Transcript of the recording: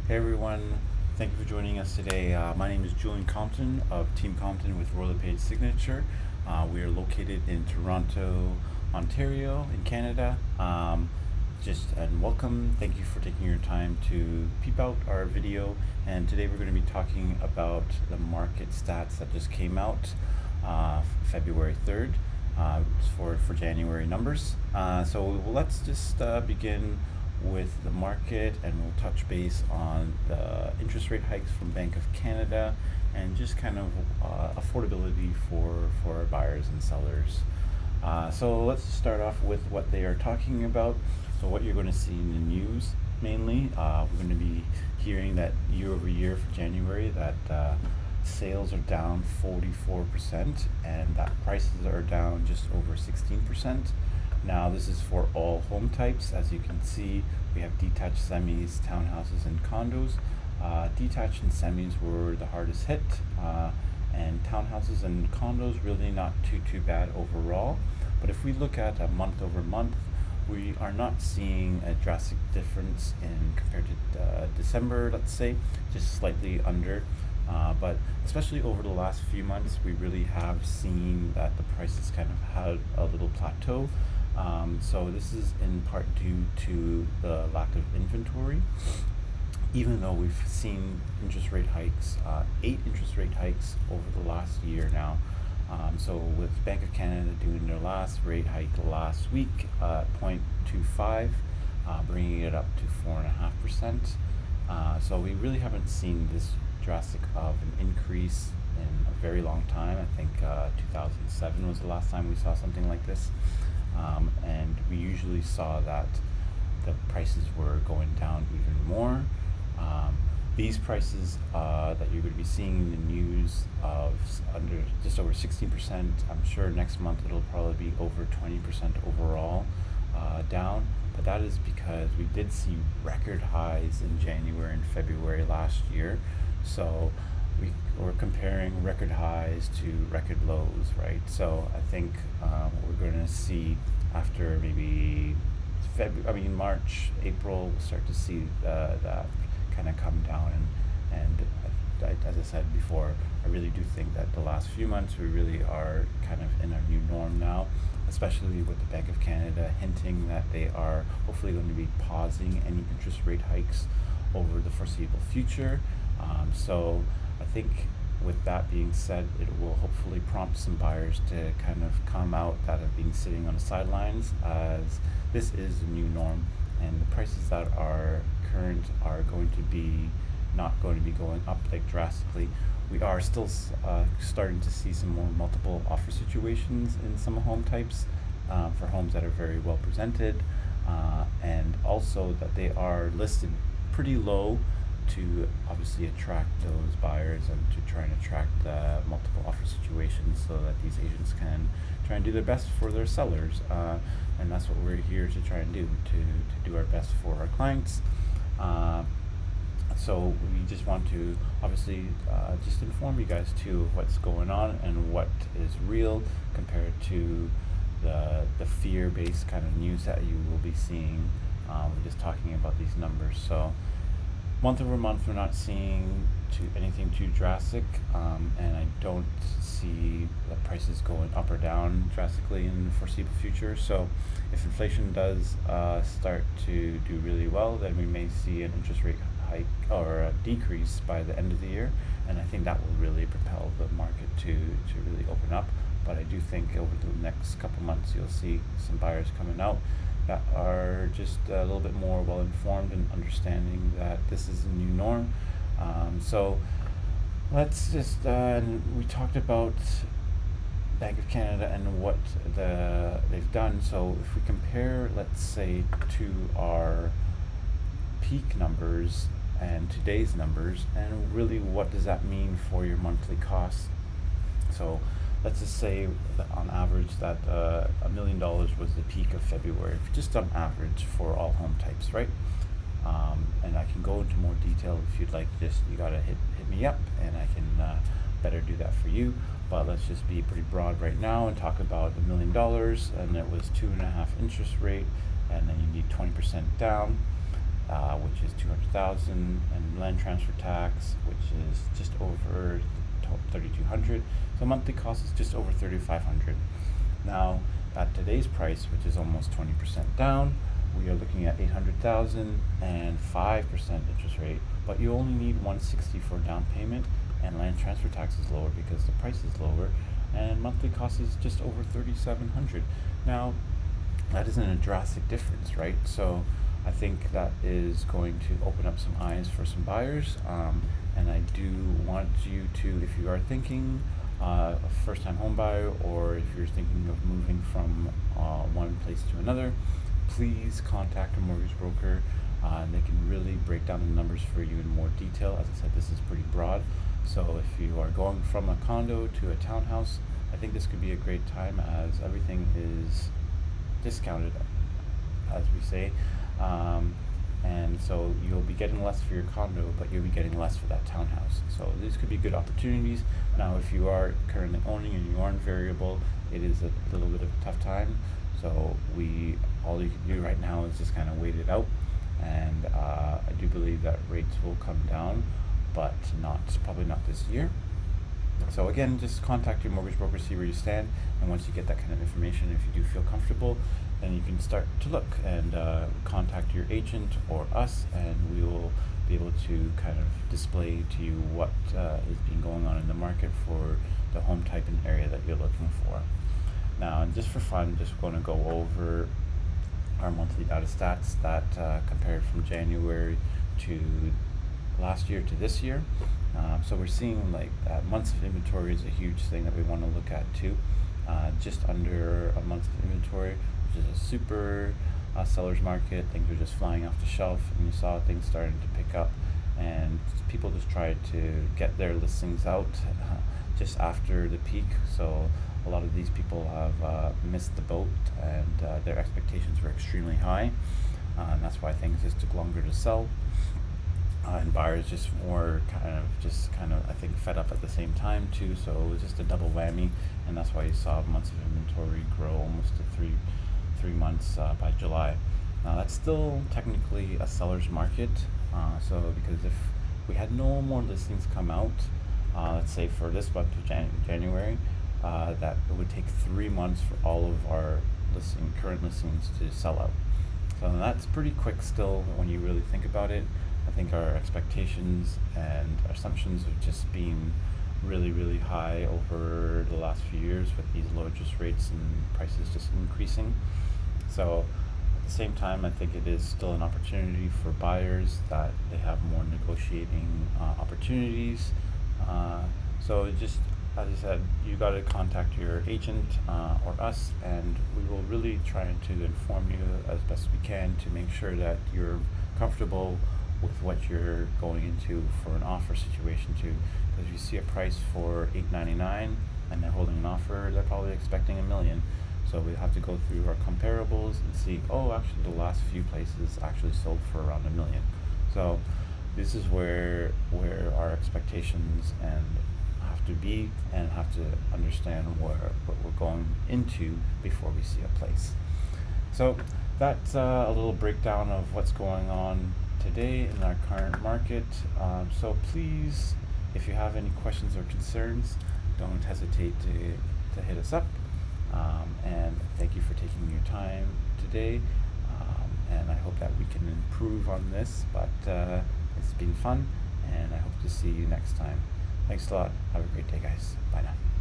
Hey everyone, thank you for joining us today. My name is Julian Compton of Team Compton with Royal LePage Signature. We are located in Toronto, Ontario, in Canada. And welcome. Thank you for taking your time to peep out our video. And today we're going to be talking about the market stats that just came out February 3rd for January numbers. So let's just begin with the market, and we'll touch base on the interest rate hikes from Bank of Canada and just kind of affordability for our buyers and sellers. So let's start off with what they are talking about. So what you're going to see in the news mainly, we're going to be hearing that year over year for January that sales are down 44% and that prices are down just over 16%. Now this is for all home types. As you can see, we have detached semis, townhouses, and condos. Detached and semis were the hardest hit, and townhouses and condos really not too bad overall. But if we look at a month over month, we are not seeing a drastic difference in compared to December, let's say, just slightly under. But especially over the last few months, we really have seen that the prices kind of had a little plateau. So this is in part due to the lack of inventory. Even though we've seen interest rate hikes, 8 interest rate hikes over the last year now. So with Bank of Canada doing their last rate hike last week, 0.25, bringing it up to 4.5%. So we really haven't seen this drastic of an increase in a very long time. I think 2007 was the last time we saw something like this. And we usually saw that the prices were going down even more. These prices that you're going to be seeing in the news of under just over 16%, I'm sure next month it'll probably be over 20% overall down. But that is because we did see record highs in January and February last year. So we're comparing record highs to record lows, right? So I think what we're going to see after maybe March, April, we'll start to see that kind of come down. And as I said before, I really do think that the last few months we really are kind of in a new norm now, especially with the Bank of Canada hinting that they are hopefully going to be pausing any interest rate hikes over the foreseeable future. So I think with that being said, it will hopefully prompt some buyers to kind of come out that have been sitting on the sidelines, as this is the new norm, and the prices that are current are going to be not going to be going up like drastically. We are still starting to see some more multiple offer situations in some home types for homes that are very well presented, and also that they are listed pretty low to obviously attract those buyers and to try and attract multiple offer situations so that these agents can try and do their best for their sellers. And that's what we're here to try and do, to do our best for our clients. So we just want to obviously just inform you guys too of what's going on and what is real compared to the fear-based kind of news that you will be seeing. We're just talking about these numbers. So month over month, we're not seeing anything too drastic, and I don't see the prices going up or down drastically in the foreseeable future. So if inflation does start to do really well, then we may see an interest rate hike or a decrease by the end of the year, and I think that will really propel the market to really open up. But I do think over the next couple months you'll see some buyers coming out that are just a little bit more well informed and understanding that this is a new norm. So let's just we talked about Bank of Canada and what they've done. So if we compare, let's say, to our peak numbers and today's numbers, and really what does that mean for your monthly costs. So let's just say that on average that $1 million was the peak of February, just on average for all home types, right? And I can go into more detail if you'd like. Just you gotta hit me up, and I can better do that for you. But let's just be pretty broad right now and talk about $1 million, and it was 2.5 interest rate, and then you need 20% down. which is 200,000, and land transfer tax, which is just over 3,200. So monthly cost is just over 3,500. Now, at today's price, which is almost 20% down, we are looking at 800,000 and 5% interest rate, but you only need 160 for down payment, and land transfer tax is lower because the price is lower, and monthly cost is just over 3,700. Now, that isn't a drastic difference, right? So I think that is going to open up some eyes for some buyers, and I do want you to, if you are thinking a first-time home buyer, or if you're thinking of moving from one place to another, please contact a mortgage broker. And they can really break down the numbers for you in more detail. As I said, this is pretty broad. So if you are going from a condo to a townhouse, I think this could be a great time, as everything is discounted, as we say. And so you'll be getting less for your condo, but you'll be getting less for that townhouse. So these could be good opportunities. Now, if you are currently owning and you aren't variable, it is a little bit of a tough time. So all you can do right now is just kind of wait it out. And I do believe that rates will come down, but probably not this year. So again, just contact your mortgage broker, see where you stand, and once you get that kind of information, if you do feel comfortable, then you can start to look and contact your agent or us, and we will be able to kind of display to you what is being going on in the market for the home type and area that you're looking for. Now, and just for fun, just going to go over our monthly data stats that compared from January to last year to this year. So we're seeing like months of inventory is a huge thing that we want to look at too. Just under a month of inventory, which is a super seller's market. Things are just flying off the shelf, and you saw things starting to pick up, and people just tried to get their listings out just after the peak. So a lot of these people have missed the boat, and their expectations were extremely high, and that's why things just took longer to sell. And buyers just were kind of I think fed up at the same time too. So it was just a double whammy, and that's why you saw months of inventory grow almost to three months by July. Now that's still technically a seller's market. So because if we had no more listings come out, let's say for this month of January, that it would take 3 months for all of our current listings to sell out. So that's pretty quick still when you really think about it. I think our expectations and our assumptions have just been really, really high over the last few years with these low interest rates and prices just increasing. So at the same time, I think it is still an opportunity for buyers that they have more negotiating opportunities. So just, as I said, you got to contact your agent or us, and we will really try to inform you as best we can to make sure that you're comfortable with what you're going into for an offer situation too. Because if you see a price for $899 and they're holding an offer, they're probably expecting $1 million. So we have to go through our comparables and see, actually the last few places actually sold for around $1 million. So this is where our expectations and have to be, and have to understand what we're going into before we see a place. So that's a little breakdown of what's going on today in our current market. So please, if you have any questions or concerns, don't hesitate to hit us up. And thank you for taking your time today. And I hope that we can improve on this, but it's been fun, and I hope to see you next time. Thanks a lot. Have a great day, guys. Bye now.